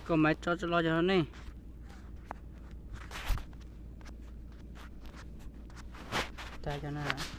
có máy cho lo cho nó này tay cho nó nào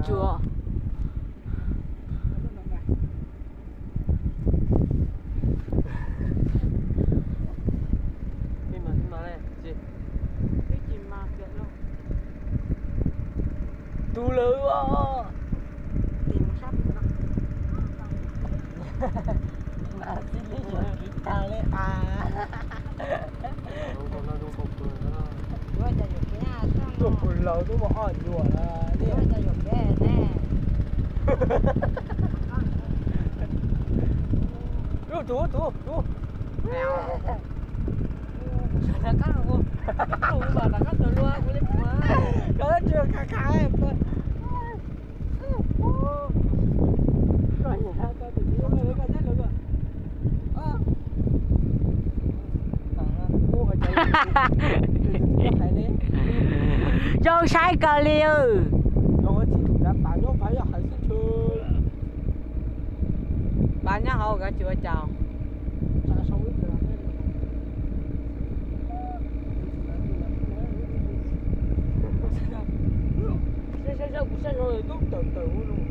chưa tu lưới quá tìm sắp mà xin đi chơi guitar đấy à rồiจะอยู่แค่ช่าง ตัวคนเราต้องมาอ่อนอยู่อ่ะ เดี๋ เนี่ย วยจะอยู่แค่แน่ ดู แมวแล้วก็กูบอกแล้วก็ตัวรัวกูเล่นหัว ก็เจอคล้ายๆมันก็อย่างนั้นก็ถึงนี้เลยก็ได้เลยก็dâu sai cờ liêu bạn nhá hậu cả chưa chào Sao rồi, tôi tự luôn.